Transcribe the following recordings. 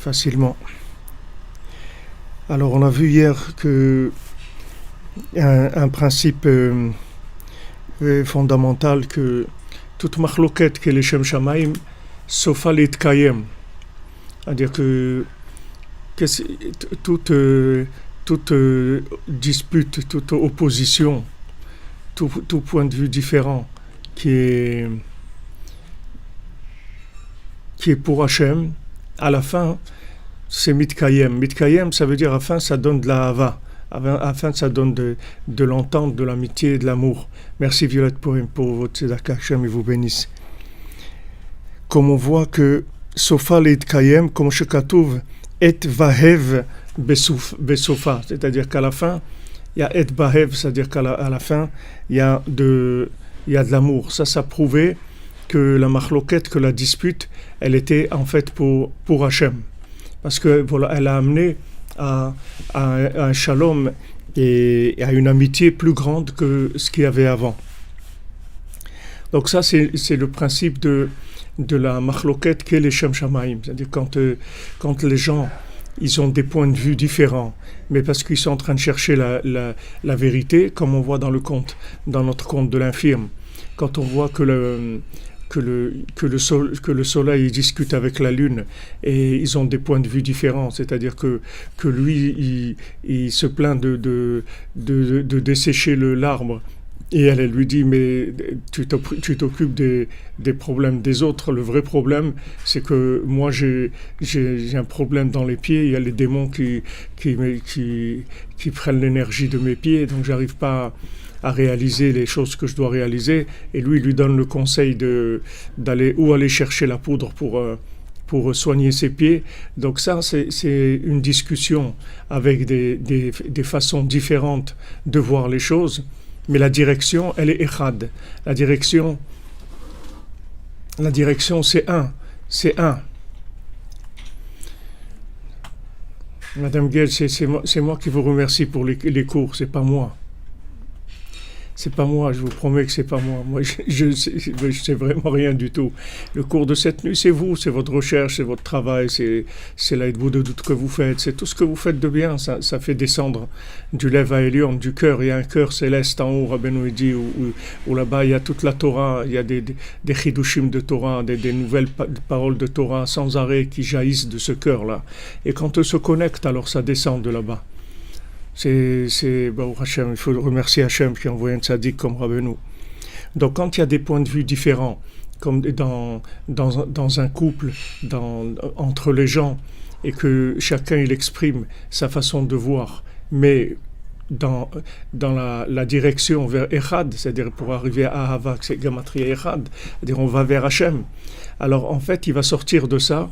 facilement. Alors, on a vu hier que un principe fondamental que toute machloket que les Shem Shamaim sofa litkayem, c'est-à-dire que toute dispute, toute opposition, tout point de vue différent qui est pour Hachem, à la fin, c'est mitkayem. Mitkayem, ça veut dire à la fin, ça donne de la hava. À la fin, ça donne de l'entente, de l'amitié et de l'amour. Merci Violette pour votre tzedaka, Hachem, et vous bénisse. Comme on voit que sofa litkayem, comme shekatouv, et vahev besofa, c'est-à-dire qu'à la fin, il y a et bahev, c'est-à-dire qu'à la fin, il y a de l'amour. Ça prouvait que la machloket, que la dispute, elle était en fait pour Hachem. Parce que voilà, elle a amené à un shalom et à une amitié plus grande que ce qu'il y avait avant. Donc ça, c'est le principe de la machloket qu'est les Shem Shamaim. C'est-à-dire quand les gens, ils ont des points de vue différents, mais parce qu'ils sont en train de chercher la vérité, comme on voit dans notre conte de l'infirme. Quand on voit que le soleil discute avec la lune et ils ont des points de vue différents, c'est-à-dire que lui il se plaint de dessécher l'arbre et elle lui dit mais tu t'occupes des problèmes des autres. Le vrai problème c'est que moi j'ai un problème dans les pieds, il y a les démons qui prennent l'énergie de mes pieds, donc j'arrive pas à réaliser les choses que je dois réaliser, et lui donne le conseil d'aller chercher la poudre pour soigner ses pieds. Donc ça, c'est une discussion avec des façons différentes de voir les choses, mais la direction, elle est echad. La direction, c'est un. Madame Guel, c'est moi qui vous remercie pour les cours, c'est pas moi. C'est pas moi, je vous promets que c'est pas moi. Moi, je sais vraiment rien du tout. Le cours de cette nuit, c'est vous, c'est votre recherche, c'est votre travail, c'est l'aide-vous de doute que vous faites, c'est tout ce que vous faites de bien. Ça fait descendre du Lev à Elion, du cœur. Il y a un cœur céleste en haut, Rabbeinu dit, où là-bas il y a toute la Torah, il y a des chidushim de Torah, des nouvelles paroles de Torah sans arrêt qui jaillissent de ce cœur-là. Et quand on se connecte, alors ça descend de là-bas. Baruch Hashem, il faut remercier Hashem qui a envoyé un tzaddik comme Rabbeinu. Donc quand il y a des points de vue différents, comme dans un couple, entre les gens, et que chacun il exprime sa façon de voir, mais dans la direction vers Echad, c'est-à-dire pour arriver à Ahava, c'est Gematria Echad, c'est-à-dire on va vers Hashem. Alors en fait, il va sortir de ça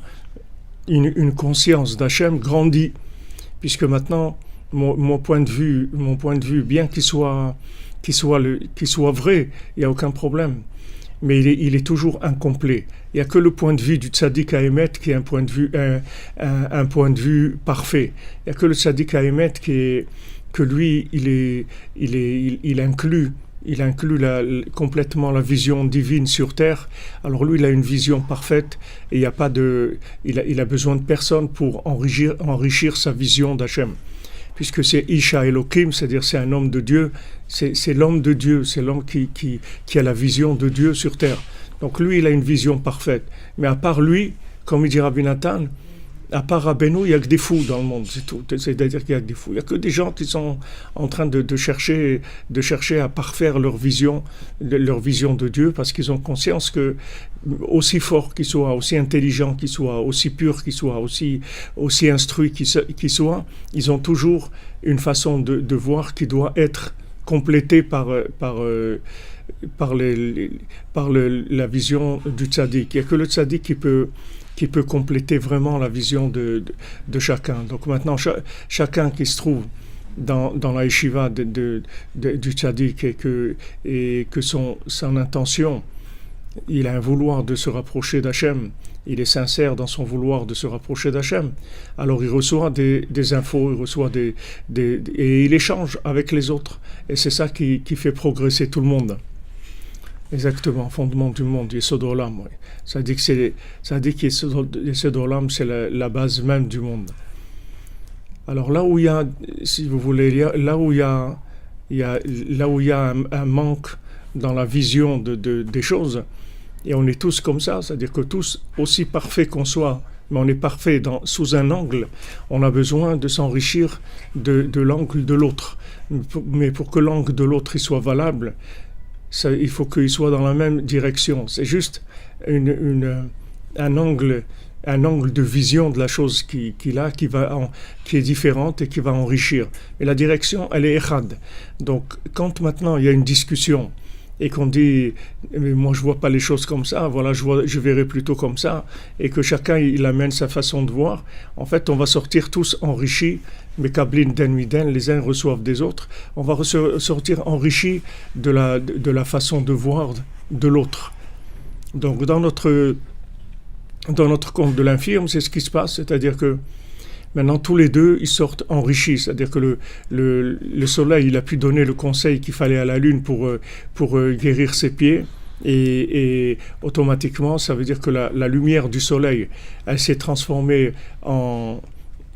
une conscience d'Hachem grandie, puisque maintenant mon point de vue, bien qu'il soit vrai, il n'y a aucun problème. Mais il est toujours incomplet. Il n'y a que le point de vue du tzaddik à émettre qui est un point de vue parfait. Il n'y a que le tzaddik à émettre que lui, il inclut complètement la vision divine sur terre. Alors lui, il a une vision parfaite et il a besoin de personne pour enrichir sa vision d'Hachem. Puisque c'est Isha Elohim, c'est-à-dire c'est un homme de Dieu, c'est l'homme de Dieu, c'est l'homme qui a la vision de Dieu sur terre. Donc lui, il a une vision parfaite. Mais à part lui, comme il dit Rabbi Nathan, à part Rabbeinu, il n'y a que des fous dans le monde, c'est tout. C'est-à-dire qu'il y a que des fous. Il n'y a que des gens qui sont en train de chercher à parfaire leur vision de Dieu, parce qu'ils ont conscience que, aussi fort qu'ils soient, aussi intelligents qu'ils soient, aussi purs qu'ils soient, aussi instruits qu'ils soient, ils ont toujours une façon de voir qui doit être complétée par la vision du tzaddik. Il n'y a que le tzaddik qui peut compléter vraiment la vision de chacun. Donc maintenant, chacun qui se trouve dans la yeshiva du tzaddik et que son intention, il a un vouloir de se rapprocher d'Hachem, il est sincère dans son vouloir de se rapprocher d'Hachem, alors il reçoit des infos, il reçoit et il échange avec les autres. Et c'est ça qui fait progresser tout le monde. Exactement, fondement du monde, Yesod Olam, oui. Ça dit que Yesod Olam, c'est la base même du monde. Alors là où il y a, si vous voulez, là où là où il y a un manque dans la vision des choses, et on est tous comme ça, c'est-à-dire que tous, aussi parfaits qu'on soit, mais on est parfait sous un angle, on a besoin de s'enrichir de l'angle de l'autre. Mais pour que l'angle de l'autre il soit valable, il faut qu'il soit dans la même direction. C'est juste un angle de vision de la chose qu'il a, qui est différente et qui va enrichir. Et la direction, elle est echad. Donc, quand maintenant il y a une discussion et qu'on dit mais moi je vois pas les choses comme ça, voilà, je verrai plutôt comme ça, et que chacun il amène sa façon de voir, en fait on va sortir tous enrichis, mais kablin den miden, les uns reçoivent des autres, on va sortir enrichis de la façon de voir de l'autre. Donc dans notre conte de l'infirme, c'est ce qui se passe, c'est-à-dire que maintenant, tous les deux, ils sortent enrichis. C'est-à-dire que le soleil, il a pu donner le conseil qu'il fallait à la lune pour guérir ses pieds. Et automatiquement, ça veut dire que la lumière du soleil, elle s'est transformée au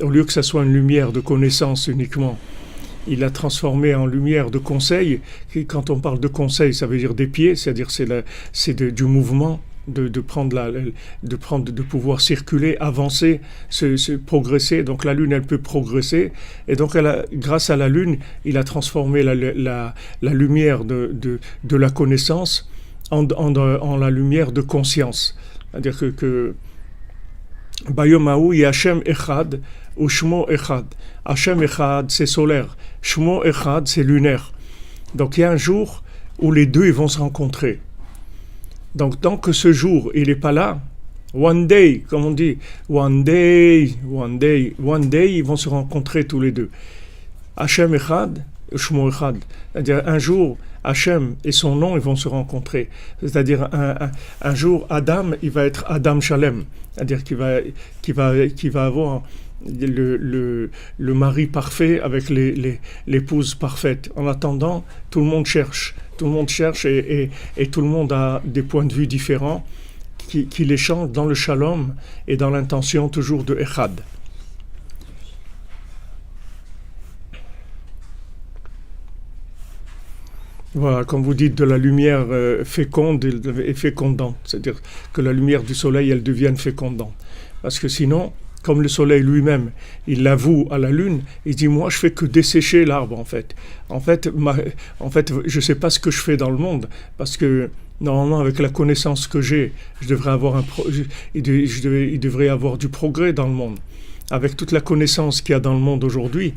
lieu que ça soit une lumière de connaissance uniquement, il l'a transformée en lumière de conseil. Et quand on parle de conseil, ça veut dire des pieds, c'est-à-dire du mouvement. De pouvoir circuler, avancer, progresser. Donc la lune, elle peut progresser, et donc grâce à la lune, il a transformé la lumière de la connaissance en la lumière de conscience. C'est-à-dire que Bayomaou y Hashem Echad ou Shmo Echad. Hashem Echad, c'est solaire. Shmo Echad, c'est lunaire. Donc il y a un jour où les deux ils vont se rencontrer. Donc, tant que ce jour, il n'est pas là, one day, comme on dit, one day, ils vont se rencontrer tous les deux. Hashem Echad, Shmo Echad. C'est-à-dire, un jour, Hashem et son nom, ils vont se rencontrer. C'est-à-dire, un jour, Adam, il va être Adam Shalem. C'est-à-dire qu'il va avoir le mari parfait avec l'épouse parfaite. En attendant, tout le monde cherche. Tout le monde cherche et tout le monde a des points de vue différents qui les changent dans le shalom et dans l'intention toujours de Echad. Voilà, comme vous dites, de la lumière féconde et fécondante. C'est-à-dire que la lumière du soleil, elle devienne fécondante. Parce que sinon, comme le soleil lui-même, il l'avoue à la lune, il dit, moi je fais que dessécher l'arbre en fait. En fait, je ne sais pas ce que je fais dans le monde, parce que normalement avec la connaissance que j'ai, il devrait y avoir du progrès dans le monde. Avec toute la connaissance qu'il y a dans le monde aujourd'hui,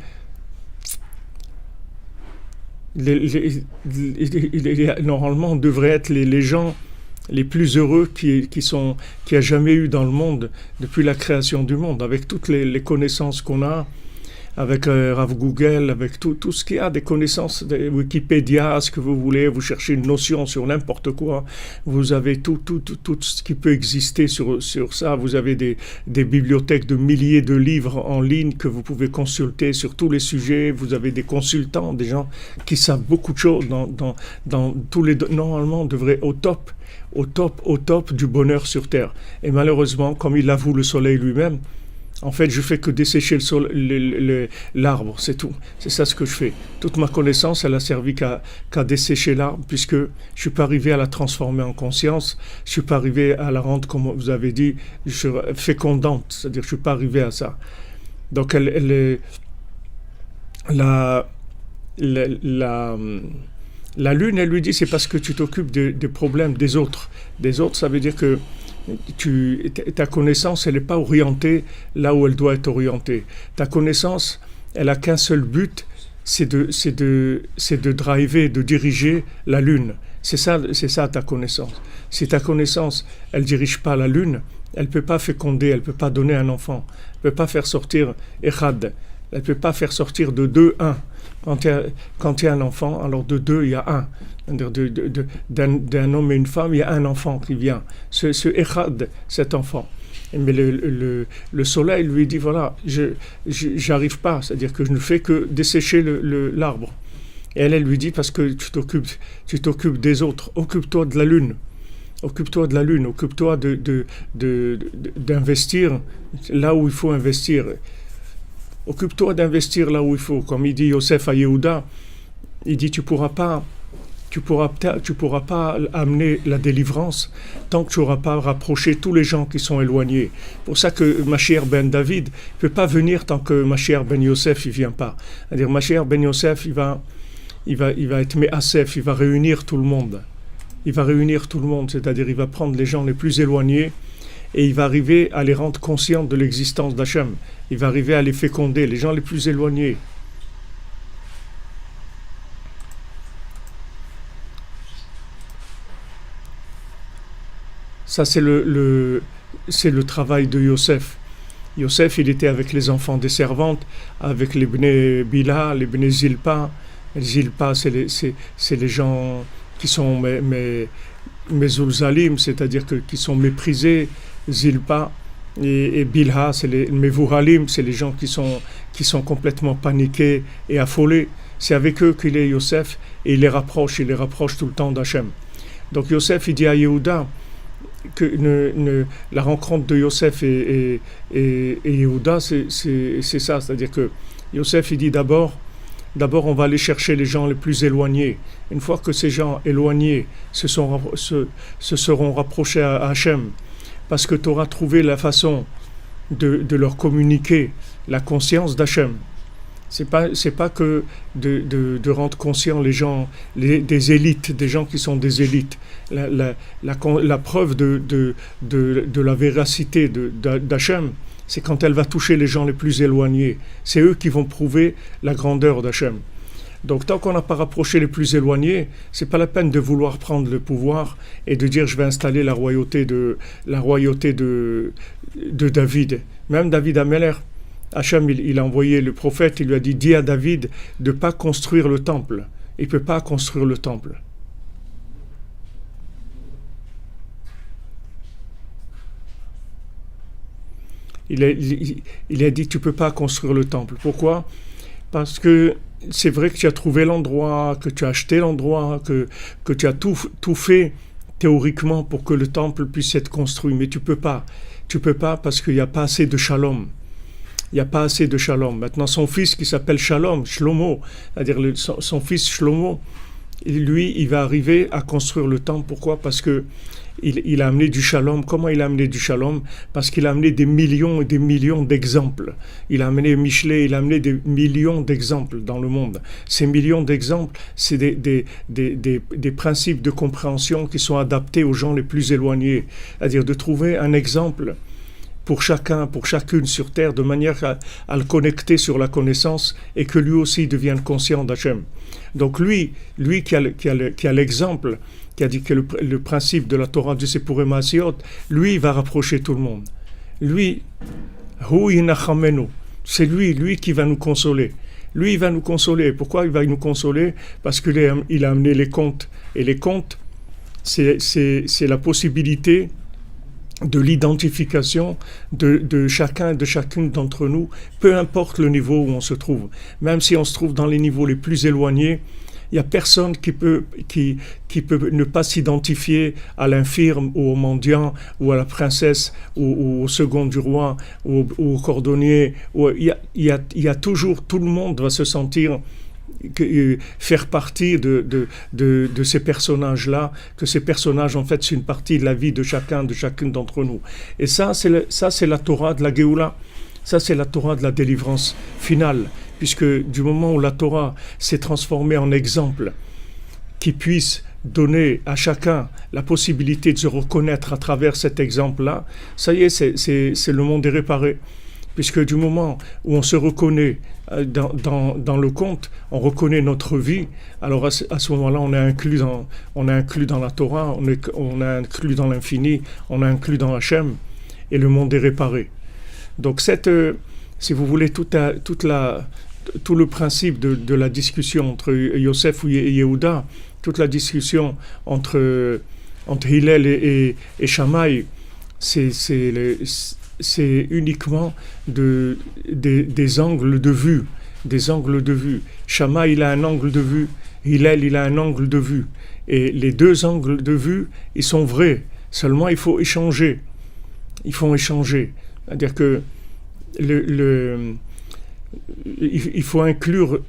normalement on devrait être les gens les plus heureux qu'il y a jamais eu dans le monde depuis la création du monde, avec toutes les connaissances qu'on a, avec Rav Google, avec tout ce qu'il y a, des connaissances, de Wikipédia, ce que vous voulez, vous cherchez une notion sur n'importe quoi, vous avez tout ce qui peut exister sur ça, vous avez des bibliothèques de milliers de livres en ligne que vous pouvez consulter sur tous les sujets, vous avez des consultants, des gens qui savent beaucoup de choses dans tous les... Normalement, on devrait au top du bonheur sur terre. Et malheureusement, comme il avoue le soleil lui-même, en fait, je fais que dessécher l'arbre, c'est tout. C'est ça ce que je fais. Toute ma connaissance, elle a servi qu'à dessécher l'arbre, puisque je ne suis pas arrivé à la transformer en conscience, je ne suis pas arrivé à la rendre, comme vous avez dit, fécondante, c'est-à-dire que je ne suis pas arrivé à ça. Donc, la lune, elle lui dit, c'est parce que tu t'occupes des problèmes des autres. Des autres, ça veut dire que ta connaissance, elle n'est pas orientée là où elle doit être orientée. Ta connaissance, elle n'a qu'un seul but, c'est de driver, de diriger la lune. C'est ça ta connaissance. Si ta connaissance, elle ne dirige pas la lune, elle ne peut pas féconder, elle ne peut pas donner un enfant, elle ne peut pas faire sortir Echad, elle ne peut pas faire sortir de 2, 1. Quand il y a un enfant, alors de 2, il y a 1. D'un homme et une femme, il y a un enfant qui vient. Ce Echad, cet enfant. Mais le soleil lui dit, voilà, j'arrive pas, c'est-à-dire que je ne fais que dessécher l'arbre. Et elle lui dit, parce que tu t'occupes des autres, occupe-toi de la lune. Occupe-toi de la lune, occupe-toi d'investir là où il faut investir. Occupe-toi d'investir là où il faut. Comme il dit Yosef à Yehuda, il dit tu pourras pas amener la délivrance tant que tu n'auras pas rapproché tous les gens qui sont éloignés. Pour ça que Mashiach ben David ne peut pas venir tant que Mashiach ben Yosef ne vient pas. C'est-à-dire Mashiach ben Yosef, il va être Me'asef, il va réunir tout le monde. Il va réunir tout le monde, c'est-à-dire il va prendre les gens les plus éloignés et il va arriver à les rendre conscients de l'existence d'Hachem. Il va arriver à les féconder, les gens les plus éloignés. Ça, c'est le travail de Yosef. Yosef, il était avec les enfants des servantes, avec les Bnei Bila, les Bnei Zilpa. Zilpa, c'est les gens qui sont Mezulzalim, c'est-à-dire qui sont méprisés. Zilpa et Bilha, c'est les Mevuralim, c'est les gens qui sont complètement paniqués et affolés. C'est avec eux qu'il est Yosef et il les rapproche tout le temps d'Hachem. Donc Yosef, il dit à Yehuda que la rencontre de Yosef et Yehuda, c'est ça, c'est-à-dire que Yosef, il dit d'abord on va aller chercher les gens les plus éloignés. Une fois que ces gens éloignés se seront rapprochés à Hachem, parce que tu auras trouvé la façon de leur communiquer la conscience d'Hachem. C'est pas que de rendre conscients les gens, des élites, des gens qui sont des élites. La preuve de la véracité d'Hachem, c'est quand elle va toucher les gens les plus éloignés. C'est eux qui vont prouver la grandeur d'Hachem. Donc tant qu'on n'a pas rapproché les plus éloignés, c'est pas la peine de vouloir prendre le pouvoir et de dire je vais installer la royauté de David. Même David Ameler, Hachem il a envoyé le prophète, il lui a dit dis à David de ne pas construire le temple. Il ne peut pas construire le temple. Il a dit tu ne peux pas construire le temple. Pourquoi ? Parce que c'est vrai que tu as trouvé l'endroit, que tu as acheté l'endroit, que tu as tout fait théoriquement pour que le temple puisse être construit. Mais tu peux pas. Tu peux pas parce qu'il n'y a pas assez de shalom. Il n'y a pas assez de shalom. Maintenant, son fils qui s'appelle Shalom, Shlomo, c'est-à-dire son fils Shlomo, lui, il va arriver à construire le temple. Pourquoi ? Parce que il a amené du shalom. Comment il a amené du shalom ? Parce qu'il a amené des millions et des millions d'exemples. Il a amené Michelet, il a amené des millions d'exemples dans le monde. Ces millions d'exemples, c'est des principes de compréhension qui sont adaptés aux gens les plus éloignés. C'est-à-dire de trouver un exemple pour chacun, pour chacune sur terre, de manière à le connecter sur la connaissance et que lui aussi devienne conscient d'Hachem. Donc lui qui a l'exemple, qui a dit que le principe de la Torah du Sipurei Maasiot, lui il va rapprocher tout le monde. Lui, Hu Yinachamenu, c'est lui qui va nous consoler. Lui il va nous consoler. Pourquoi il va nous consoler ? Parce qu'il a amené les contes. Et les contes, c'est la possibilité de l'identification de chacun et de chacune d'entre nous, peu importe le niveau où on se trouve. Même si on se trouve dans les niveaux les plus éloignés, il n'y a personne qui peut ne pas s'identifier à l'infirme ou au mendiant ou à la princesse ou au second du roi ou au cordonnier. Il y a toujours, tout le monde va se sentir faire partie de ces personnages-là, que ces personnages, en fait, c'est une partie de la vie de chacune d'entre nous. Et ça, c'est la Torah de la Géoula. Ça, c'est la Torah de la délivrance finale. Puisque du moment où la Torah s'est transformée en exemple qui puisse donner à chacun la possibilité de se reconnaître à travers cet exemple-là, ça y est, c'est le monde est réparé. Puisque du moment où on se reconnaît dans le conte, on reconnaît notre vie, alors à ce moment-là, on est inclus dans la Torah, on est inclus dans l'infini, on est inclus dans Hachem, et le monde est réparé. Donc si vous voulez, tout le principe de la discussion entre Yosef et Yehuda, toute la discussion entre Hillel et Shammai, c'est uniquement des angles de vue. des angles de vue. Shammai, il a un angle de vue. Hillel, il a un angle de vue. Et les deux angles de vue, ils sont vrais. Seulement, il faut échanger. Il faut échanger. C'est-à-dire que il faut inclure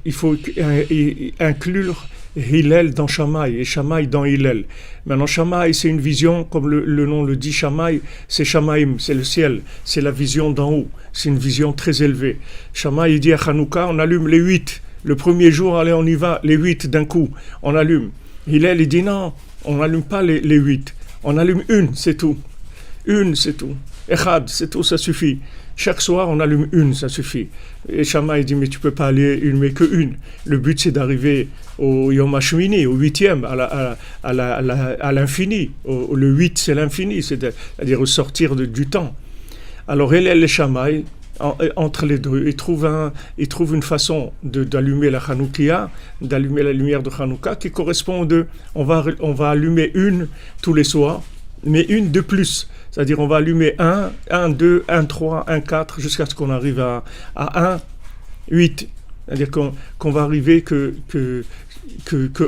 Hillel dans Shammai et Shammai dans Hillel. Maintenant, Shammai, c'est une vision, comme le nom le dit, Shammai, c'est Shamaim, c'est le ciel, c'est la vision d'en haut, c'est une vision très élevée. Shammai, il dit à Hanouka, on allume les 8. Le premier jour, allez, on y va, les 8 d'un coup, on allume. Hillel, il dit non, on n'allume pas les 8, on allume une, c'est tout. Une, c'est tout. Echad, c'est tout, ça suffit. Chaque soir, on allume une, ça suffit. Et Shammai dit, mais tu peux pas allumer que une. Le but, c'est d'arriver au Yom HaShmini, au 8e, à l'infini. Le 8, c'est l'infini, c'est-à-dire sortir du temps. Alors, Hillel et Shammai, entre les deux, ils trouvent une façon d'allumer la Hanoukia, d'allumer la lumière de Hanouka, qui correspond aux deux. On va allumer une tous les soirs, mais une de plus. C'est-à-dire on va allumer 1, 2, 1, 3, 1, 4, jusqu'à ce qu'on arrive à 1, 8. C'est-à-dire qu'on va arriver que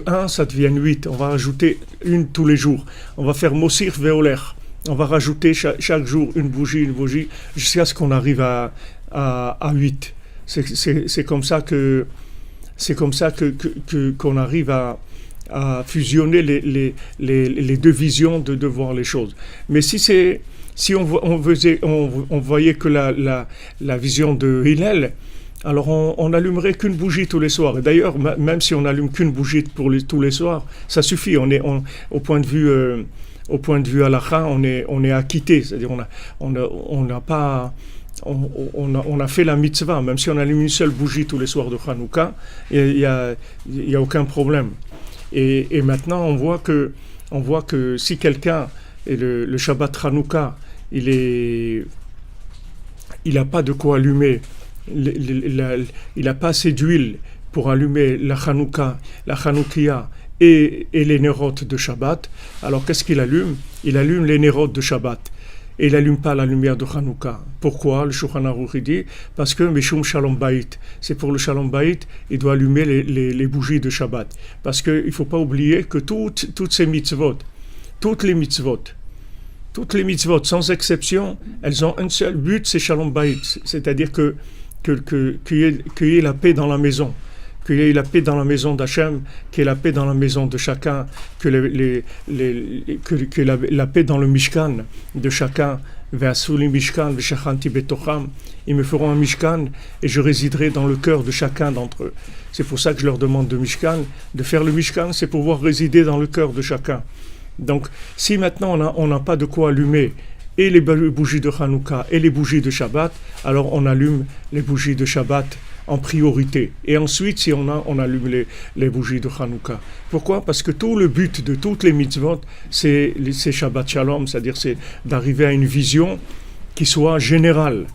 1, ça devienne 8. On va rajouter une tous les jours. On va faire Mossir Veoler. On va rajouter chaque jour une bougie, jusqu'à ce qu'on arrive à 8. C'est comme ça qu'on arrive à fusionner les deux visions de voir les choses. Mais si on voyait que la vision de Hillel, alors on n'allumerait qu'une bougie tous les soirs. Et d'ailleurs, même si on n'allume qu'une bougie tous les soirs, ça suffit. Au point de vue halakha, on est acquitté. C'est-à-dire on a fait la mitzvah. Même si on allume une seule bougie tous les soirs de Hanouka, il y a aucun problème. Et maintenant, on voit que si quelqu'un, et le Shabbat Hanouka, il n'a pas de quoi allumer, il n'a pas assez d'huile pour allumer la Hanouka, la Hanoukia et les nérotes de Shabbat, alors qu'est-ce qu'il allume? Il allume les nérotes de Shabbat. Et il n'allume pas la lumière de Hanouka. Pourquoi? Le Shulchan Aruch dit parce que Mishum Shalom Bayit, c'est pour le Shalom Bayit, il doit allumer les bougies de Shabbat. Parce qu'il ne faut pas oublier que toutes ces mitzvot, toutes les mitzvot, sans exception, elles ont un seul but, c'est Shalom Bayit. C'est-à-dire qu'il y ait la paix dans la maison. Qu'il y ait la paix dans la maison d'Hachem, qu'il y ait la paix dans la maison de chacun, que la paix dans le Mishkan de chacun. Ve'asuli Mishkan ve'shachanti betocham. Ils me feront un Mishkan et je résiderai dans le cœur de chacun d'entre eux. C'est pour ça que je leur demande de Mishkan. De faire le Mishkan, c'est pouvoir résider dans le cœur de chacun. Donc, si maintenant on n'a pas de quoi allumer et les bougies de Hanouka et les bougies de Shabbat, alors on allume les bougies de Shabbat en priorité. Et ensuite, si on allume les bougies de Hanouka. Pourquoi? Parce que tout le but de toutes les mitzvot, c'est Shabbat Shalom, c'est-à-dire c'est d'arriver à une vision qui soit générale.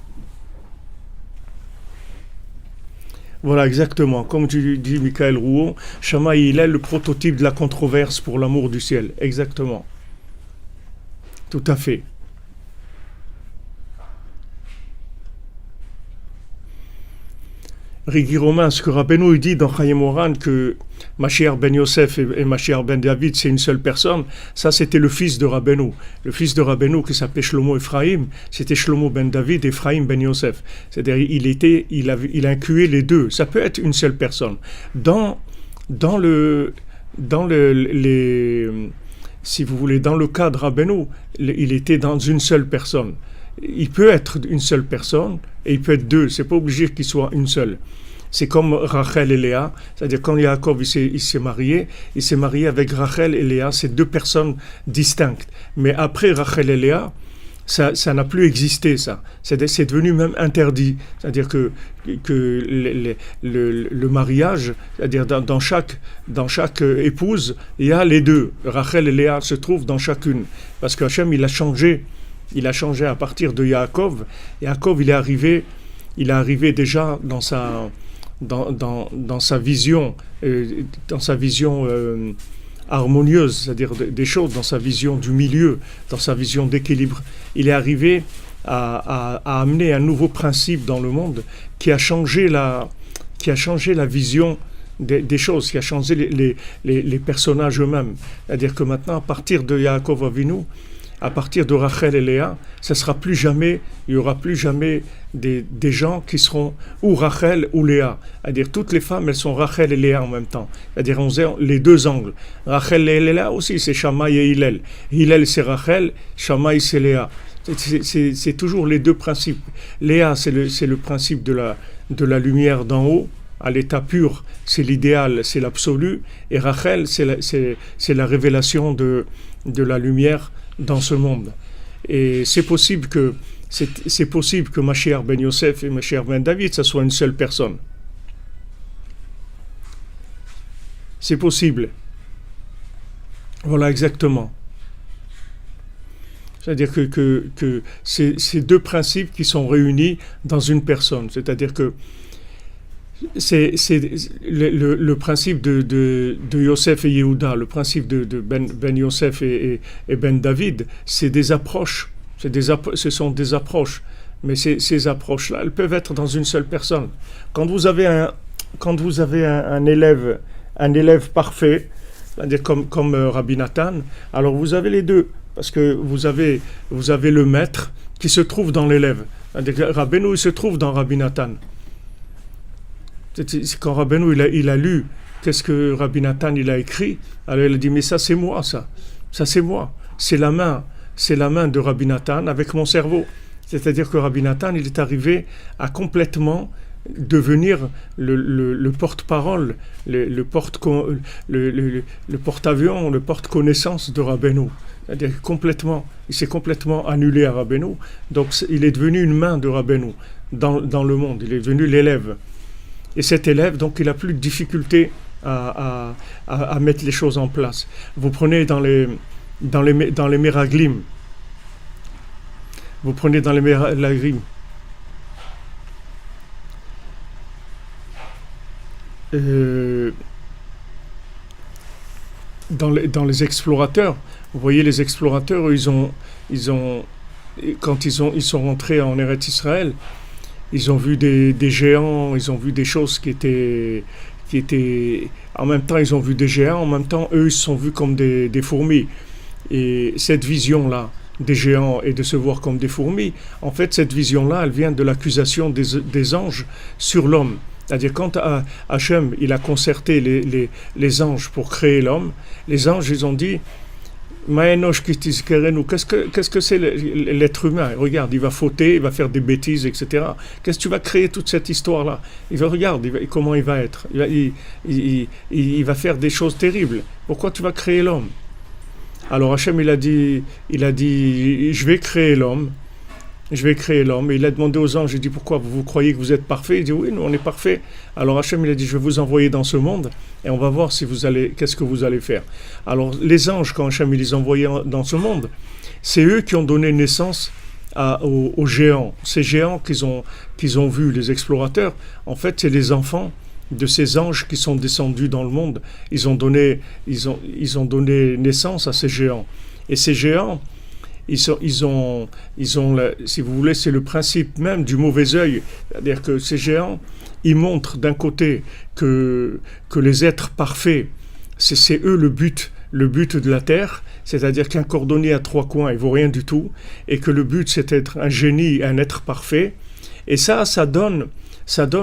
Voilà, exactement. Comme tu dis, Michael Rouault, Shammai, il est le prototype de la controverse pour l'amour du ciel. Exactement. Tout à fait. Rigi Romain, ce que Rabbeinu dit dans Chayei Moharan que Mashiach ben Yosef et Mashiach ben David, c'est une seule personne, ça c'était le fils de Rabbeinu. Le fils de Rabbeinu qui s'appelait Shlomo Ephraim, c'était Shlomo ben David et Ephraim ben Yosef. C'est-à-dire il incluait les deux. Ça peut être une seule personne. Si vous voulez, dans le cas de Rabbeinu, il était dans une seule personne. Il peut être une seule personne et il peut être deux. C'est pas obligé qu'il soit une seule. C'est comme Rachel et Léa, c'est-à-dire quand Yaakov il s'est marié avec Rachel et Léa, c'est deux personnes distinctes. Mais après Rachel et Léa, ça n'a plus existé, ça. C'est devenu même interdit. C'est-à-dire que le mariage, c'est-à-dire dans chaque épouse, il y a les deux. Rachel et Léa se trouvent dans chacune. Parce qu'Hachem, il a changé à partir de Yaakov. Yaakov, il est arrivé déjà dans sa vision, harmonieuse, c'est-à-dire des choses, dans sa vision du milieu, dans sa vision d'équilibre. Il est arrivé à amener un nouveau principe dans le monde qui a changé qui a changé la vision des choses, qui a changé les personnages eux-mêmes. C'est-à-dire que maintenant, à partir de Yaakov Avinu, à partir de Rachel et Léa, il n'y aura plus jamais des gens qui seront ou Rachel ou Léa. C'est-à-dire toutes les femmes, elles sont Rachel et Léa en même temps. C'est-à-dire on a les deux angles. Rachel et Léa aussi, c'est Shammai et Hillel. Hillel c'est Rachel, Shammai c'est Léa. C'est toujours les deux principes. Léa c'est le principe de la lumière d'en haut, à l'état pur, c'est l'idéal, c'est l'absolu. Et Rachel c'est la révélation de la lumière dans ce monde. Et c'est possible que Mashiach ben Yosef et Mashiach ben David, ça soit une seule personne. C'est possible. Voilà, exactement. C'est-à-dire que c'est deux principes qui sont réunis dans une personne. C'est-à-dire que c'est le principe de Yosef et Yehuda, le principe de Ben Yosef et Ben David, c'est des approches. Ce sont des approches. Mais ces approches-là, elles peuvent être dans une seule personne. Quand vous avez un élève parfait, c'est-à-dire comme Rabbi Nathan, alors vous avez les deux. Parce que vous avez le maître qui se trouve dans l'élève. C'est-à-dire Rabbeinu, il se trouve dans Rabbi Nathan. Quand Rabbeinu il a lu qu'est-ce que Rabbi Nathan il a écrit, alors il a dit mais ça c'est moi, ça c'est moi, c'est la main de Rabbi Nathan avec mon cerveau. C'est-à-dire que Rabbi Nathan il est arrivé à complètement devenir le porte-parole, le porte-avions, le porte-connaissance de Rabbeinu. C'est-à-dire complètement, il s'est complètement annulé à Rabbeinu, donc il est devenu une main de Rabbeinu dans le monde, il est devenu l'élève. Et cet élève, donc, il n'a plus de difficulté à mettre les choses en place. Vous prenez dans les Meraglim, dans les explorateurs, vous voyez les explorateurs, quand ils sont rentrés en Eretz Israël, ils ont vu des géants, ils ont vu des choses qui étaient... En même temps, ils ont vu des géants, en même temps, eux, ils se sont vus comme des fourmis. Et cette vision-là, des géants et de se voir comme des fourmis, en fait, cette vision-là, elle vient de l'accusation des anges sur l'homme. C'est-à-dire, quand Hachem, il a concerté les anges pour créer l'homme, les anges, ils ont dit... Qu'est-ce que c'est l'être humain? Regarde, il va fauter, il va faire des bêtises, etc. Qu'est-ce que tu vas créer toute cette histoire-là? Regarde comment il va être. Il va faire des choses terribles. Pourquoi tu vas créer l'homme? Alors Hachem, il a dit, je vais créer l'homme. Et il a demandé aux anges, il dit, pourquoi vous croyez que vous êtes parfaits? Il dit, oui, nous on est parfaits. Alors Hachem, il a dit, je vais vous envoyer dans ce monde et on va voir qu'est-ce que vous allez faire. Alors les anges, quand Hachem il les envoyait dans ce monde, c'est eux qui ont donné naissance aux géants. Ces géants qu'ils ont vus, les explorateurs, en fait, c'est les enfants de ces anges qui sont descendus dans le monde. Ils ont donné naissance à ces géants. Et ces géants, ils ont si vous voulez, c'est le principe même du mauvais œil. C'est-à-dire que ces géants, ils montrent d'un côté que les êtres parfaits, c'est eux le but de la terre, c'est-à-dire qu'un cordonnier à trois coins, il vaut rien du tout, et que le but, c'est d'être un génie, un être parfait. Et ça donne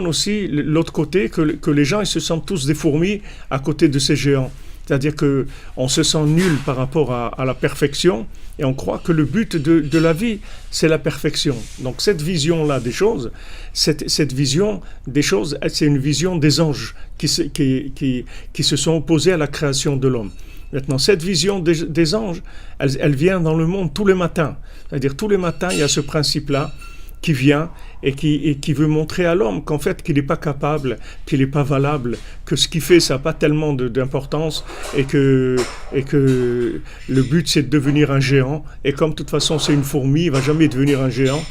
aussi l'autre côté, que les gens, ils se sentent tous des fourmis à côté de ces géants. C'est-à-dire qu'on se sent nul par rapport à la perfection et on croit que le but de la vie, c'est la perfection. Donc cette vision-là des choses, cette vision des choses, c'est une vision des anges qui se sont opposés à la création de l'homme. Maintenant, cette vision des anges, elle vient dans le monde tous les matins. C'est-à-dire tous les matins, il y a ce principe-là qui vient et qui veut montrer à l'homme qu'en fait qu'il n'est pas capable, qu'il n'est pas valable, que ce qu'il fait ça n'a pas tellement d'importance et que le but c'est de devenir un géant et comme de toute façon c'est une fourmi, il ne va jamais devenir un géant.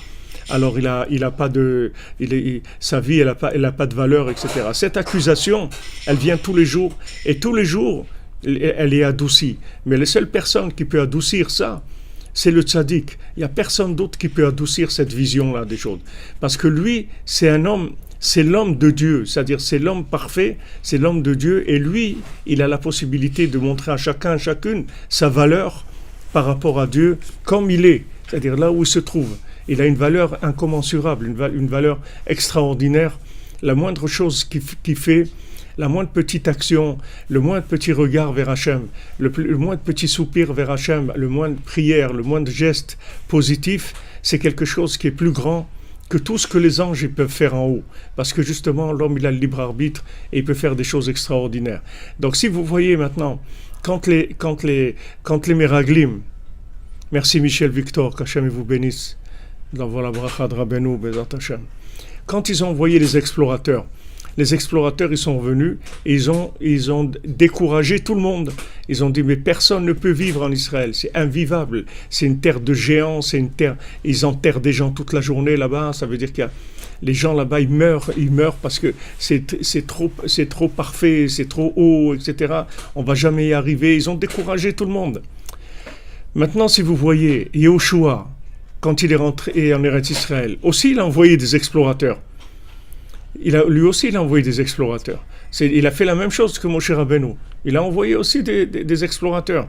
Alors sa vie elle a pas de valeur, etc. Cette accusation, elle vient tous les jours et tous les jours elle est adoucie. Mais la seule personne qui peut adoucir ça, c'est le tzaddik. Il n'y a personne d'autre qui peut adoucir cette vision-là des choses. Parce que lui, c'est un homme c'est l'homme de Dieu, c'est-à-dire c'est l'homme parfait, c'est l'homme de Dieu, et lui, il a la possibilité de montrer à chacun, à chacune, sa valeur par rapport à Dieu, comme il est, c'est-à-dire là où il se trouve. Il a une valeur incommensurable, une valeur extraordinaire. La moindre chose qu'il fait, la moindre petite action, le moindre petit regard vers Hachem, le moindre petit soupir vers Hachem, le moindre prière, le moindre geste positif, c'est quelque chose qui est plus grand que tout ce que les anges ils peuvent faire en haut. Parce que justement, l'homme il a le libre arbitre et il peut faire des choses extraordinaires. Donc si vous voyez maintenant, quand les Meraglim, merci Michel Victor, qu'Hachem vous bénisse, dans la bracha de Rabbeinu, Bezat Hachem. Quand ils ont envoyé les explorateurs ils sont venus et ils ont découragé tout le monde. Ils ont dit mais personne ne peut vivre en Israël, c'est invivable, c'est une terre de géants, c'est une terre, ils enterrent des gens toute la journée là-bas, ça veut dire qu'il y a les gens là-bas ils meurent parce que c'est trop parfait, c'est trop haut, etc. On va jamais y arriver. Ils ont découragé tout le monde. Maintenant si vous voyez Yehoshua, quand il est rentré en Eretz Israël, aussi il a envoyé des explorateurs. Lui aussi, il a envoyé des explorateurs. Il a fait la même chose que Moshe Rabbeinu. Il a envoyé aussi des explorateurs.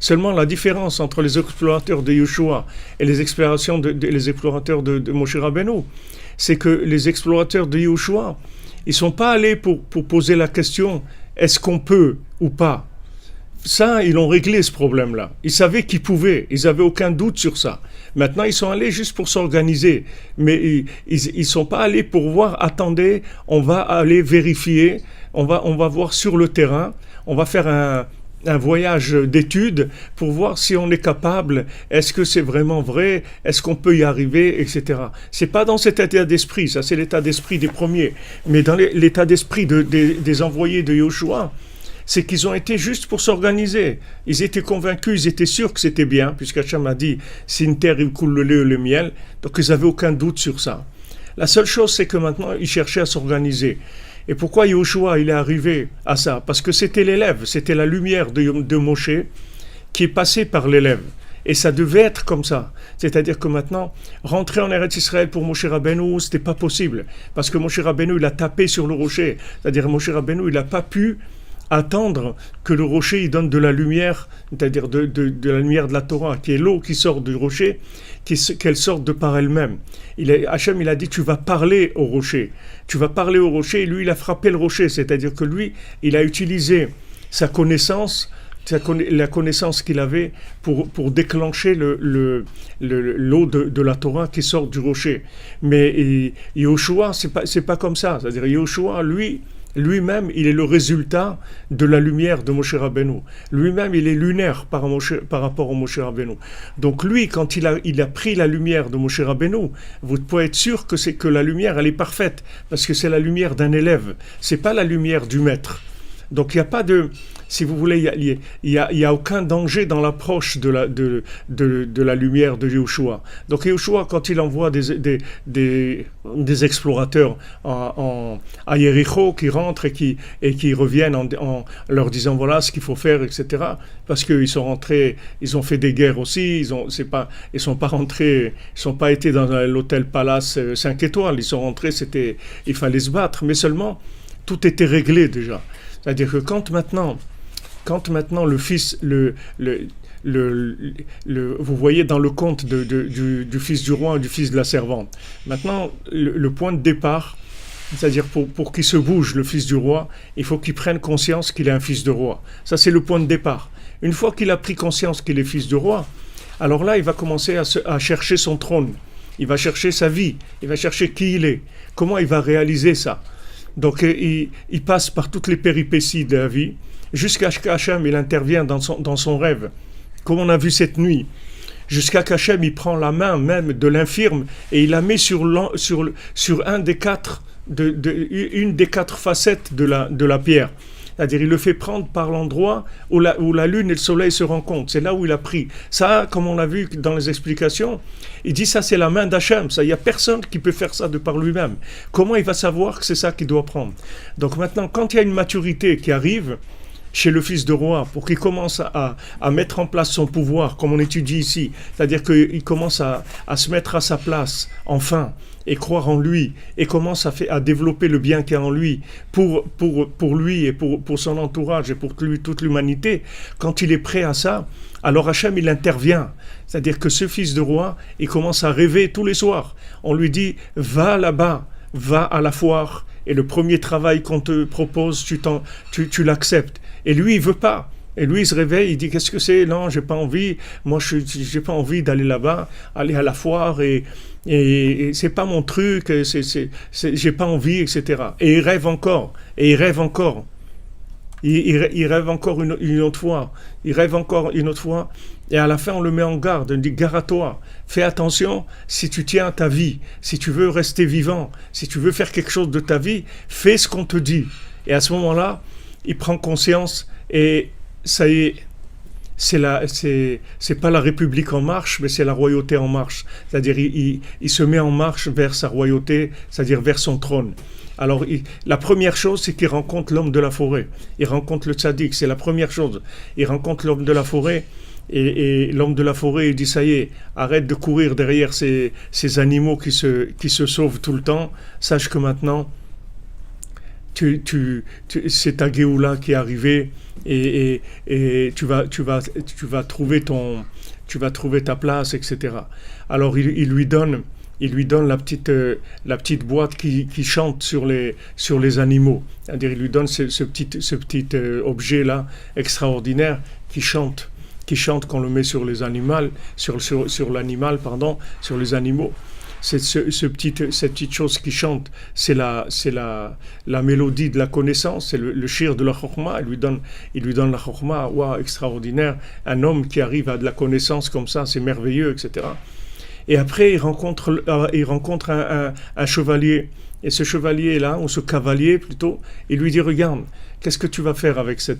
Seulement, la différence entre les explorateurs de Yeshua et les explorateurs de Moshe Rabbeinu, c'est que les explorateurs de Yeshua, ils ne sont pas allés pour poser la question « est-ce qu'on peut ou pas ?» Ça, ils ont réglé ce problème-là. Ils savaient qu'ils pouvaient. Ils n'avaient aucun doute sur ça. Maintenant, ils sont allés juste pour s'organiser. Mais ils ne sont pas allés pour voir, attendez, on va aller vérifier, on va voir sur le terrain, on va faire un voyage d'études pour voir si on est capable, est-ce que c'est vraiment vrai, est-ce qu'on peut y arriver, etc. C'est pas dans cet état d'esprit, ça c'est l'état d'esprit des premiers. Mais dans l'état d'esprit des envoyés de Yoshua, c'est qu'ils ont été juste pour s'organiser. Ils étaient convaincus, ils étaient sûrs que c'était bien, puisqu'Hachem a dit « c'est une terre où coule le lait et le miel », donc ils n'avaient aucun doute sur ça. La seule chose, c'est que maintenant, ils cherchaient à s'organiser. Et pourquoi Yehoshua, il est arrivé à ça? Parce que c'était l'élève, c'était la lumière de Moshe qui est passée par l'élève. Et ça devait être comme ça. C'est-à-dire que maintenant, rentrer en Eretz Israël pour Moshe Rabbeinu, c'était pas possible. Parce que Moshe Rabbeinu, il a tapé sur le rocher. C'est-à-dire Moshe Rabbeinu, il n'a pas pu attendre que le rocher il donne de la lumière, c'est-à-dire de la lumière de la Torah, qui est l'eau qui sort du rocher, qu'elle sorte de par elle-même. Hachem, il a dit, tu vas parler au rocher. Tu vas parler au rocher, et lui, il a frappé le rocher. C'est-à-dire que lui, il a utilisé sa connaissance, la connaissance qu'il avait pour déclencher l'eau de la Torah qui sort du rocher. Mais Yehoshua, c'est pas comme ça. C'est-à-dire Yehoshua, lui-même, il est le résultat de la lumière de Moshe Rabbeinu. Lui-même, il est lunaire par rapport au Moshe Rabbeinu. Donc lui, quand il a pris la lumière de Moshe Rabbeinu, vous pouvez être sûr que la lumière, elle est parfaite, parce que c'est la lumière d'un élève. C'est pas la lumière du maître. Donc il n'y a pas de, si vous voulez, il y a aucun danger dans l'approche de la lumière de Yehoshua. Donc Yehoshua, quand il envoie des explorateurs à Yéricho qui rentrent et qui reviennent en leur disant voilà ce qu'il faut faire, etc. Parce qu'ils sont rentrés, ils ont fait des guerres aussi, ils sont pas été dans l'hôtel Palace 5 étoiles, ils sont rentrés, il fallait se battre, mais seulement tout était réglé déjà. C'est-à-dire que quand maintenant le fils, vous voyez dans le conte du fils du roi et du fils de la servante, maintenant le point de départ, c'est-à-dire pour qu'il se bouge, le fils du roi, il faut qu'il prenne conscience qu'il est un fils de roi. Ça, c'est le point de départ. Une fois qu'il a pris conscience qu'il est fils de roi, alors là, il va commencer à chercher son trône. Il va chercher sa vie. Il va chercher qui il est. Comment il va réaliser ça? Donc il passe par toutes les péripéties de la vie, jusqu'à ce qu'Hachem il intervient dans son rêve, comme on a vu cette nuit, jusqu'à qu'Hachem il prend la main même de l'infirme et il la met sur une des quatre facettes de la pierre. C'est-à-dire il le fait prendre par l'endroit où la lune et le soleil se rencontrent. C'est là où il a pris. Ça, comme on l'a vu dans les explications, il dit ça c'est la main d'Hachem. Il n'y a personne qui peut faire ça de par lui-même. Comment il va savoir que c'est ça qu'il doit prendre? Donc maintenant, quand il y a une maturité qui arrive, chez le fils de roi, pour qu'il commence à mettre en place son pouvoir, comme on étudie ici. C'est-à-dire qu'il commence à se mettre à sa place, enfin, et croire en lui, et commence à développer le bien qu'il y a en lui, pour lui et pour son entourage et pour lui, toute l'humanité. Quand il est prêt à ça, alors Hachem, il intervient. C'est-à-dire que ce fils de roi, il commence à rêver tous les soirs. On lui dit, va là-bas, va à la foire, et le premier travail qu'on te propose, tu l'acceptes. Et lui, il veut pas. Et lui, il se réveille, il dit, qu'est-ce que c'est? Non, j'ai pas envie. Moi, j'ai pas envie d'aller là-bas, aller à la foire, et c'est pas mon truc, j'ai pas envie, etc. Et il rêve encore, et il rêve encore. Il rêve encore une autre fois. Il rêve encore une autre fois. Et à la fin, on le met en garde. On dit, gare à toi. Fais attention, si tu tiens à ta vie, si tu veux rester vivant, si tu veux faire quelque chose de ta vie, fais ce qu'on te dit. Et à ce moment-là, il prend conscience et ça y est, c'est pas la République en marche, mais c'est la royauté en marche. C'est-à-dire, il se met en marche vers sa royauté, c'est-à-dire vers son trône. Alors, la première chose, c'est qu'il rencontre l'homme de la forêt. Il rencontre le tzaddik, c'est la première chose. Il rencontre l'homme de la forêt, et l'homme de la forêt, il dit, ça y est, arrête de courir derrière ces animaux qui se sauvent tout le temps. Sache que maintenant, c'est ta Géoula qui est arrivée, et tu vas trouver ta place, etc. Alors, il lui donne la petite boîte qui chante sur les animaux. C'est-à-dire, il lui donne ce petit objet là extraordinaire qui chante quand on le met sur les animaux, sur l'animal, sur les animaux. Cette petite chose qui chante, c'est la mélodie de la connaissance, c'est le shir de la chokma. Il lui donne la chokma, waouh, extraordinaire. Un homme qui arrive à de la connaissance comme ça, c'est merveilleux, etc. Et après, il rencontre un chevalier. Et ce chevalier-là, ou ce cavalier plutôt, il lui dit, regarde, qu'est-ce que tu vas faire avec ça?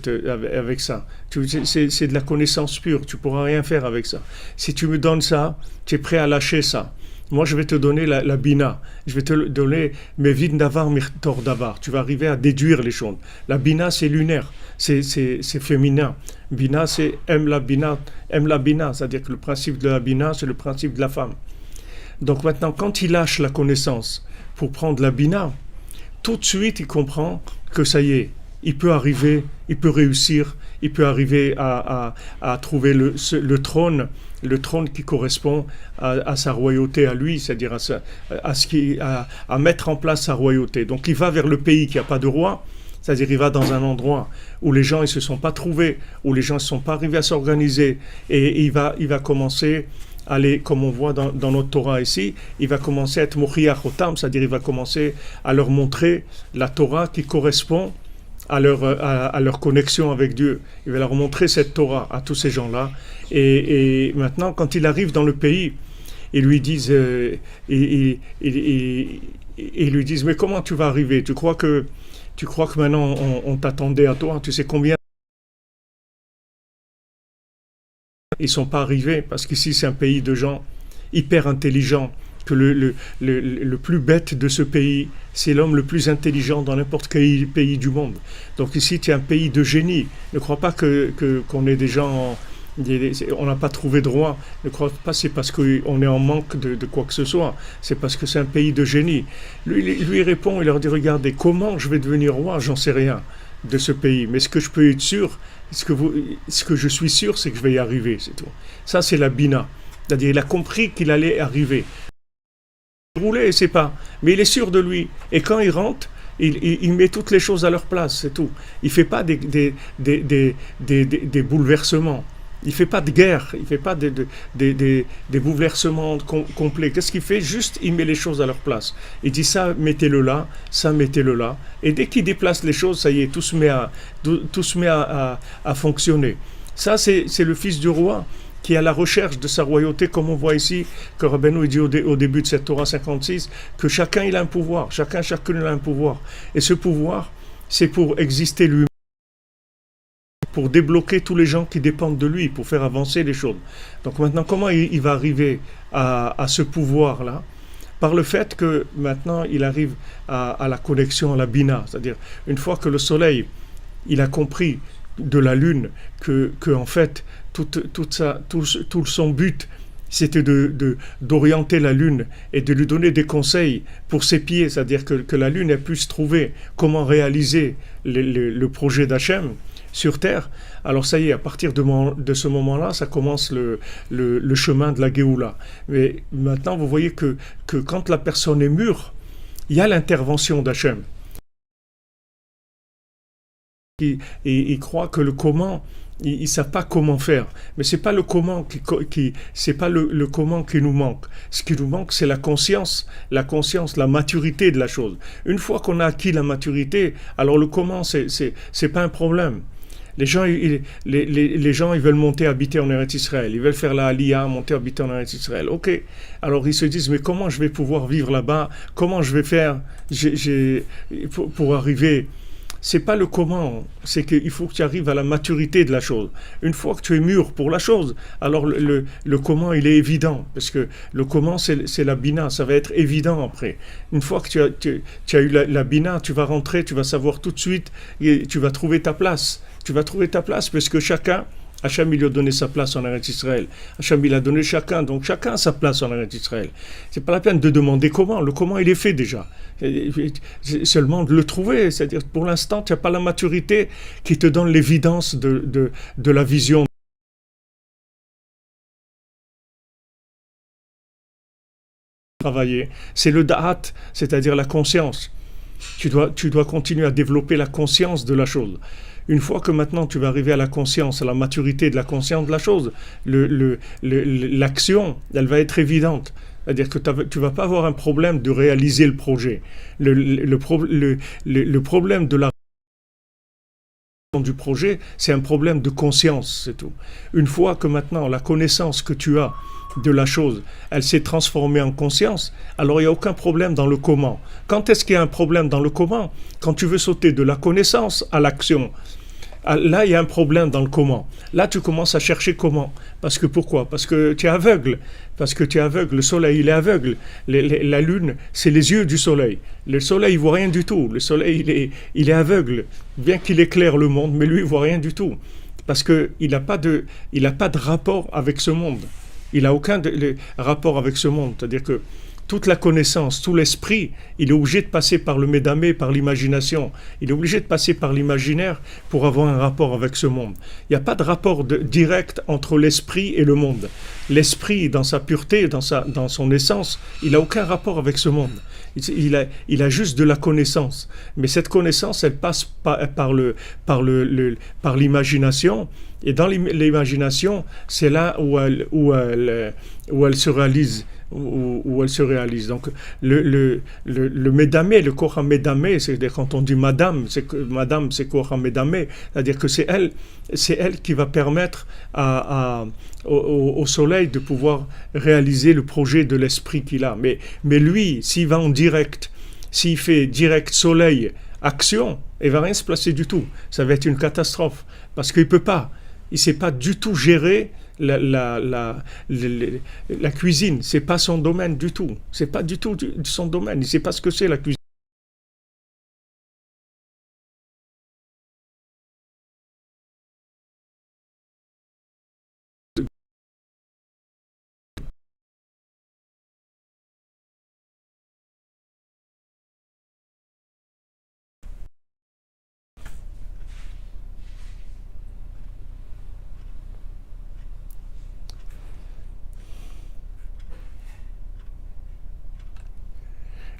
C'est de la connaissance pure, tu ne pourras rien faire avec ça. Si tu me donnes ça, tu es prêt à lâcher ça. Moi, je vais te donner la bina. Je vais te donner mes vides d'avar, mes torts d'avar. Tu vas arriver à déduire les choses. La bina, c'est lunaire, c'est féminin. Bina, c'est aime la bina. C'est-à-dire que le principe de la bina, c'est le principe de la femme. Donc maintenant, quand il lâche la connaissance pour prendre la bina, tout de suite, il comprend que ça y est, il peut arriver, il peut réussir, il peut arriver à trouver le trône qui correspond à sa royauté à lui, c'est-à-dire à mettre en place sa royauté. Donc il va vers le pays qui n'a pas de roi, c'est-à-dire il va dans un endroit où les gens ne se sont pas trouvés, où les gens ne sont pas arrivés à s'organiser, et il va commencer à aller, comme on voit dans notre Torah ici, il va commencer à être mochiach otam, c'est-à-dire il va commencer à leur montrer la Torah qui correspond à leur connexion avec Dieu. Il va leur montrer cette Torah à tous ces gens-là. Et maintenant, quand il arrive dans le pays, ils lui disent, ils lui disent, mais comment tu vas arriver? Tu crois que maintenant on t'attendait à toi? Tu sais combien ils sont pas arrivés? Parce qu'ici c'est un pays de gens hyper intelligents. Que le plus bête de ce pays, c'est l'homme le plus intelligent dans n'importe quel pays du monde. Donc ici, tu es un pays de génie. Ne crois pas qu'on est des gens, on n'a pas trouvé de roi. Ne crois pas c'est parce qu'on est en manque de quoi que ce soit. C'est parce que c'est un pays de génie. Lui répond, il leur dit, regardez, comment je vais devenir roi? J'en sais rien de ce pays. Mais ce que je peux être sûr, ce que je suis sûr, c'est que je vais y arriver, c'est tout. Ça, c'est la bina. C'est-à-dire, il a compris qu'il allait arriver. Rouler, c'est pas, mais il est sûr de lui. Et quand il rentre, il met toutes les choses à leur place, c'est tout. Il fait pas des bouleversements. Il fait pas de guerre. Il fait pas des bouleversements complets. Qu'est-ce qu'il fait? Juste, il met les choses à leur place. Il dit ça, mettez-le là, ça, mettez-le là. Et dès qu'il déplace les choses, ça y est, tout se met à fonctionner. Ça, c'est le fils du roi qui est à la recherche de sa royauté, comme on voit ici, que Rabbeinu dit au début de cette Torah 56, que chacun il a un pouvoir, chacune a un pouvoir. Et ce pouvoir, c'est pour exister lui-même, pour débloquer tous les gens qui dépendent de lui, pour faire avancer les choses. Donc maintenant, comment il va arriver à ce pouvoir-là? Par le fait que maintenant, il arrive à la connexion à la Bina, c'est-à-dire une fois que le soleil, il a compris de la lune, que en fait, tout son but, c'était d'orienter la lune et de lui donner des conseils pour ses pieds, c'est-à-dire que la lune ait puisse trouver comment réaliser le projet d'Hachem sur Terre. Alors ça y est, à partir de ce moment-là, ça commence le chemin de la Géoula. Mais maintenant, vous voyez que quand la personne est mûre, il y a l'intervention d'Hachem. Ils croient que le comment, ils ne savent pas comment faire. Mais c'est pas le comment c'est pas le comment qui nous manque. Ce qui nous manque, c'est la conscience, la maturité de la chose. Une fois qu'on a acquis la maturité, alors le comment, c'est pas un problème. Les gens, ils veulent monter habiter en Eretz Israël. Ils veulent faire la Aliyah, monter habiter en Eretz Israël. Ok. Alors ils se disent, mais comment je vais pouvoir vivre là-bas? Comment je vais faire pour arriver? C'est pas le comment, c'est qu'il faut que tu arrives à la maturité de la chose. Une fois que tu es mûr pour la chose, alors le comment, il est évident. Parce que le comment, c'est la bina, ça va être évident après. Une fois que tu as eu la bina, tu vas rentrer, tu vas savoir tout de suite, et tu vas trouver ta place. Tu vas trouver ta place parce que chacun, Hachem il lui a donné sa place en Eretz Israël. Hachem il a donné chacun, donc chacun a sa place en Eretz Israël. C'est pas la peine de demander comment, le comment il est fait déjà. C'est seulement de le trouver, c'est-à-dire pour l'instant tu n'as pas la maturité qui te donne l'évidence de la vision. Travailler, c'est le da'at, c'est-à-dire la conscience. Tu dois continuer à développer la conscience de la chose. Une fois que maintenant tu vas arriver à la conscience, à la maturité de la conscience de la chose, l'action, elle va être évidente. C'est-à-dire que tu ne vas pas avoir un problème de réaliser le projet. Le problème de la du projet, c'est un problème de conscience, c'est tout. Une fois que maintenant la connaissance que tu as de la chose, elle s'est transformée en conscience, alors il n'y a aucun problème dans le comment. Quand est-ce qu'il y a un problème dans le comment? Quand tu veux sauter de la connaissance à l'action. Là, il y a un problème dans le comment. Là, tu commences à chercher comment. Parce que pourquoi? Parce que tu es aveugle. Parce que tu es aveugle. Le soleil, il est aveugle. La lune, c'est les yeux du soleil. Le soleil, il ne voit rien du tout. Le soleil, il est aveugle. Bien qu'il éclaire le monde, mais lui, il ne voit rien du tout. Parce qu'il n'a pas de rapport avec ce monde. Il n'a aucun rapport avec ce monde. C'est-à-dire que toute la connaissance, tout l'esprit, il est obligé de passer par le médamé, par l'imagination. Il est obligé de passer par l'imaginaire pour avoir un rapport avec ce monde. Il n'y a pas de rapport direct entre l'esprit et le monde. L'esprit, dans sa pureté, dans son essence, il n'a aucun rapport avec ce monde. Il a juste de la connaissance. Mais cette connaissance, elle passe par l'imagination. Et dans l'imagination, c'est là où elle se réalise. Où elle se réalise. Donc, le médamé, le Koha médamé, c'est-à-dire quand on dit madame, c'est Koha médamé, c'est-à-dire que c'est elle qui va permettre au soleil de pouvoir réaliser le projet de l'esprit qu'il a. Mais lui, s'il va en direct, s'il fait direct soleil, action, il ne va rien se placer du tout. Ça va être une catastrophe. Parce qu'il ne peut pas. Il ne sait pas du tout gérer la cuisine. C'est pas son domaine du tout. C'est pas du tout son domaine. Il sait pas ce que c'est la cuisine.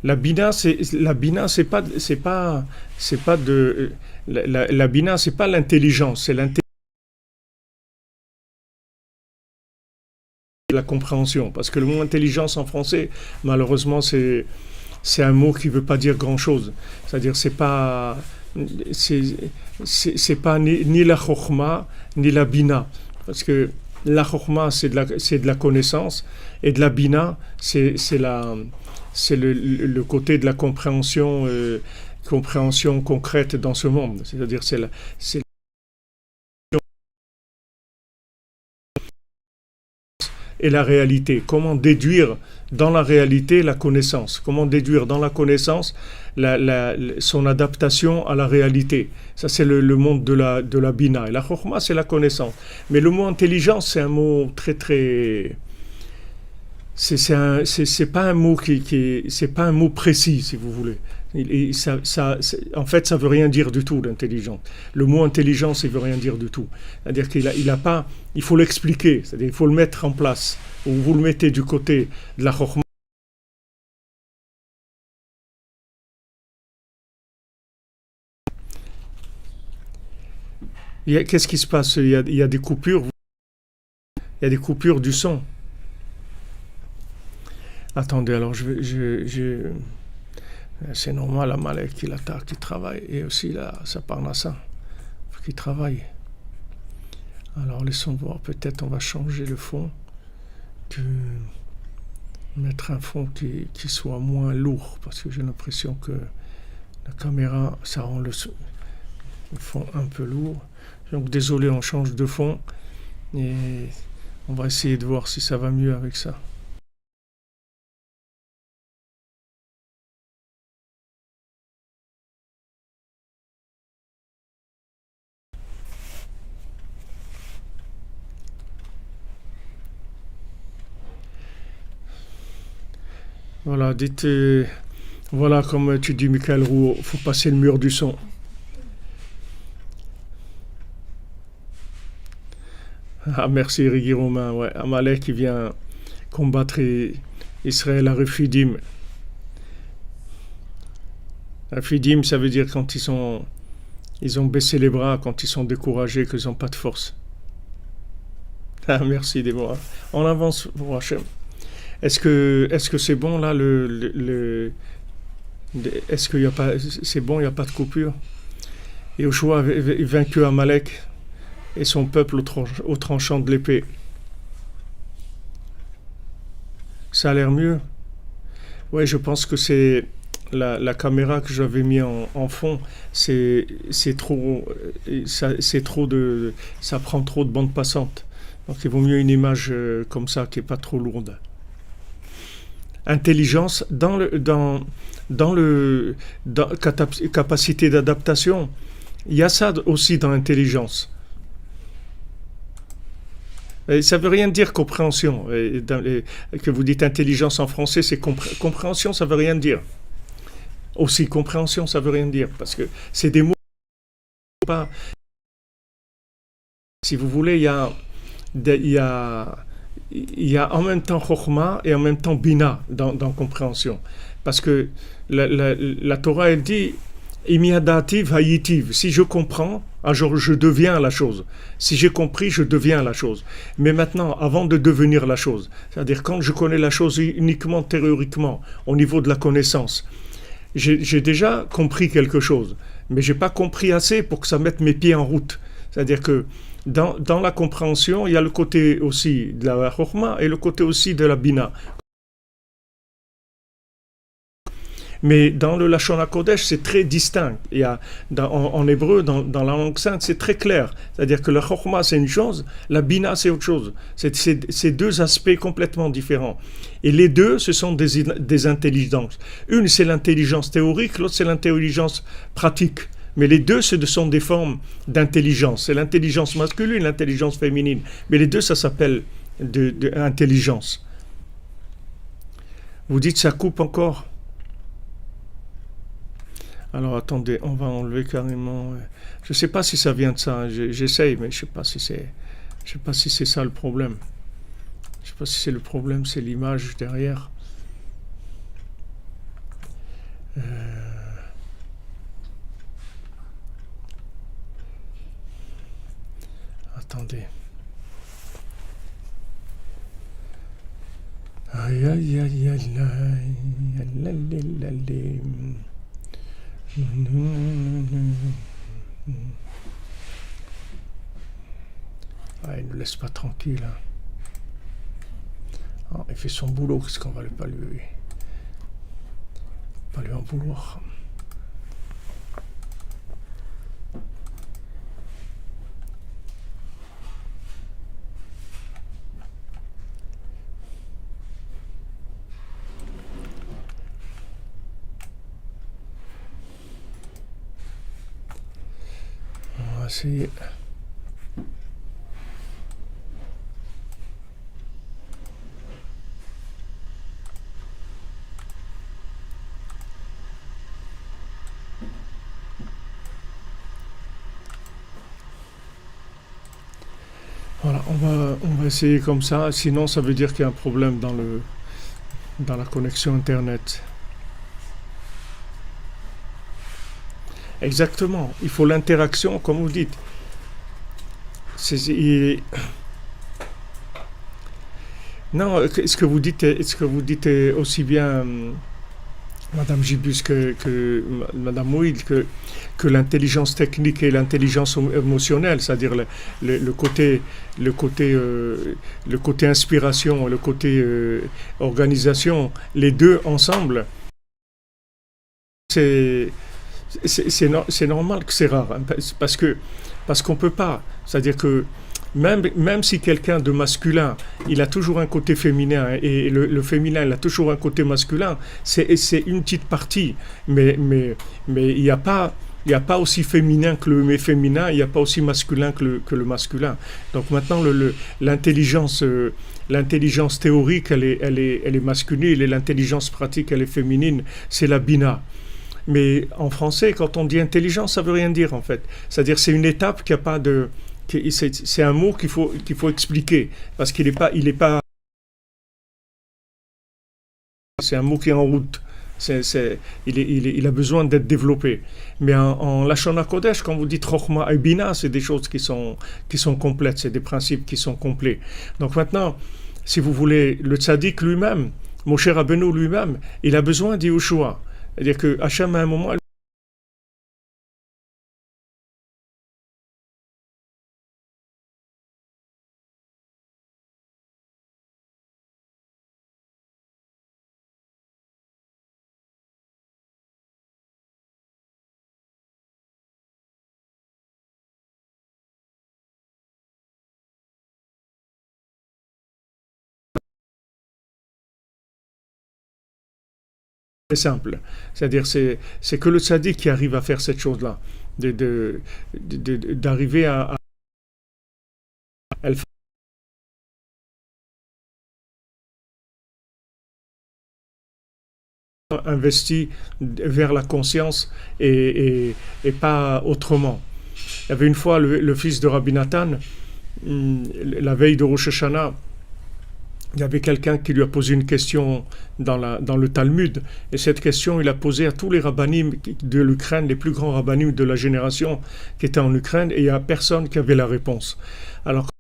La bina, c'est pas de la bina, c'est pas l'intelligence, c'est la compréhension. Parce que le mot intelligence en français, malheureusement, c'est un mot qui veut pas dire grand chose. C'est-à-dire c'est c'est pas ni la chokhma ni la bina, parce que la chokhma c'est de la connaissance et de la bina c'est le côté de la compréhension concrète dans ce monde. C'est-à-dire et la réalité. Comment déduire dans la réalité la connaissance. Comment déduire dans la connaissance son adaptation à la réalité. Ça, c'est le monde de la bina. Et la chokhma, c'est la connaissance. Mais le mot intelligence, c'est un mot très, très... C'est pas un mot c'est pas un mot précis, si vous voulez. En fait, ça veut rien dire du tout, l'intelligence. Le mot intelligence, il veut rien dire du tout. C'est-à-dire il a pas, il faut l'expliquer, c'est-à-dire il faut le mettre en place. Ou vous le mettez du côté de la chokhma. Qu'est-ce qui se passe? Il y a des coupures. Il y a des coupures du son. Attendez, alors c'est normal, la Malek, il attaque, qui travaille. Et aussi, là, ça parle à ça. Il faut qu'il travaille. Alors, laissons voir. Peut-être on va changer le fond. Mettre un fond qui soit moins lourd. Parce que j'ai l'impression que la caméra, ça rend le fond un peu lourd. Donc, désolé, on change de fond. Et on va essayer de voir si ça va mieux avec ça. Voilà, dites, voilà, comme tu dis, Michael Roux, il faut passer le mur du son. Ah, merci, Régis Romain. Ouais, Amalek qui vient combattre Israël à Refidim. Refidim, ça veut dire quand ils ont baissé les bras, quand ils sont découragés, qu'ils n'ont pas de force. Ah, merci, Déborah. On avance pour Hachem. Est-ce que c'est bon là est-ce qu'il y a pas c'est bon, il n'y a pas de coupure? Et Yoshua avait vaincu Amalek et son peuple au tranchant de l'épée. Ça a l'air mieux. Ouais, je pense que c'est la caméra que j'avais mis en fond, c'est trop ça prend trop de bande passante. Donc il vaut mieux une image comme ça qui est pas trop lourde. Intelligence capacité d'adaptation. Il y a ça aussi dans l'intelligence. Et ça veut rien dire compréhension. Que vous dites intelligence en français, c'est compréhension, ça veut rien dire. Aussi compréhension, ça veut rien dire parce que c'est des mots. Pas. Si vous voulez, il y a en même temps chokhma et en même temps bina dans compréhension. Parce que la Torah, elle dit imiadativ hayitiv. Si je comprends, alors je deviens la chose. Si j'ai compris, je deviens la chose. Mais maintenant, avant de devenir la chose, c'est-à-dire quand je connais la chose uniquement théoriquement, au niveau de la connaissance, j'ai déjà compris quelque chose, mais j'ai pas compris assez pour que ça mette mes pieds en route. C'est-à-dire que dans la compréhension, il y a le côté aussi de la chokhma et le côté aussi de la bina. Mais dans le Lashon HaKodesh, c'est très distinct. Il y a, en hébreu, dans la langue sainte, c'est très clair. C'est-à-dire que la chokhma, c'est une chose, la bina, c'est autre chose. C'est deux aspects complètement différents. Et les deux, ce sont des intelligences. Une, c'est l'intelligence théorique, l'autre, c'est l'intelligence pratique. Mais les deux, ce sont des formes d'intelligence. C'est l'intelligence masculine, l'intelligence féminine. Mais les deux, ça s'appelle de intelligence. Vous dites, ça coupe encore? Alors attendez, on va enlever carrément. Je ne sais pas si ça vient de ça. J'essaye, mais je ne sais pas si c'est ça le problème. Je ne sais pas si c'est le problème, c'est l'image derrière. Attendez. Aïe aïe aïe aïe aïe aïe aïe. Ah, il ne laisse pas tranquille. Hein. Ah, il fait son boulot, qu'est-ce qu'on va pas lui en vouloir. va essayer. Voilà, on va essayer comme ça. Sinon, ça veut dire qu'il y a un problème dans la connexion Internet. Exactement. Il faut l'interaction, comme vous dites. Non, ce que vous dites est aussi bien, Madame Gibus, que Madame Mouid, que l'intelligence technique et l'intelligence émotionnelle, c'est-à-dire le côté, le côté, le côté inspiration, le côté organisation, les deux ensemble, c'est c'est normal que c'est rare, hein, parce qu'on peut pas. C'est-à-dire que même si quelqu'un de masculin, il a toujours un côté féminin et le féminin, il a toujours un côté masculin, c'est une petite partie. Mais il n'y a pas aussi féminin que le féminin, il n'y a pas aussi masculin que le masculin. Donc maintenant, l'intelligence théorique, elle est masculine et l'intelligence pratique, elle est féminine. C'est la bina. Mais en français, quand on dit intelligence, ça veut rien dire en fait. C'est-à-dire c'est une étape qui a pas de, c'est un mot qu'il faut expliquer parce qu'il est pas, c'est un mot qui est en route. Il a besoin d'être développé. Mais en Lashon HaKodesh, quand vous dites Chokhmah et Bina, c'est des choses qui sont complètes, c'est des principes qui sont complets. Donc maintenant, si vous voulez, le tzaddik lui-même, Moshe Rabbeinu lui-même, il a besoin d'Yehoshua. C'est-à-dire que Hachem, à un moment, c'est simple. C'est-à-dire c'est que le tzaddik qui arrive à faire cette chose-là, d'arriver à elle investi vers la conscience et pas autrement. Il y avait une fois le fils de Rabbi Nathan, la veille de Rosh Hashanah, il y avait quelqu'un qui lui a posé une question dans le Talmud. Et cette question, il a posé à tous les rabbinim de l'Ukraine, les plus grands rabbinim de la génération qui étaient en Ukraine, et il n'y a personne qui avait la réponse. Alors, quand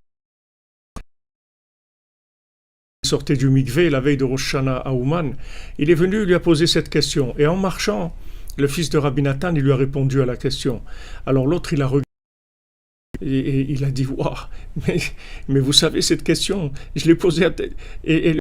il sortait du mikvé la veille de Rosh Hashanah à Ouman, il est venu, il lui a posé cette question. Et en marchant, le fils de Rabbi Nathan, il lui a répondu à la question. Alors l'autre, il a regardé. Et il a dit, waouh, mais vous savez cette question, je l'ai posée à... Et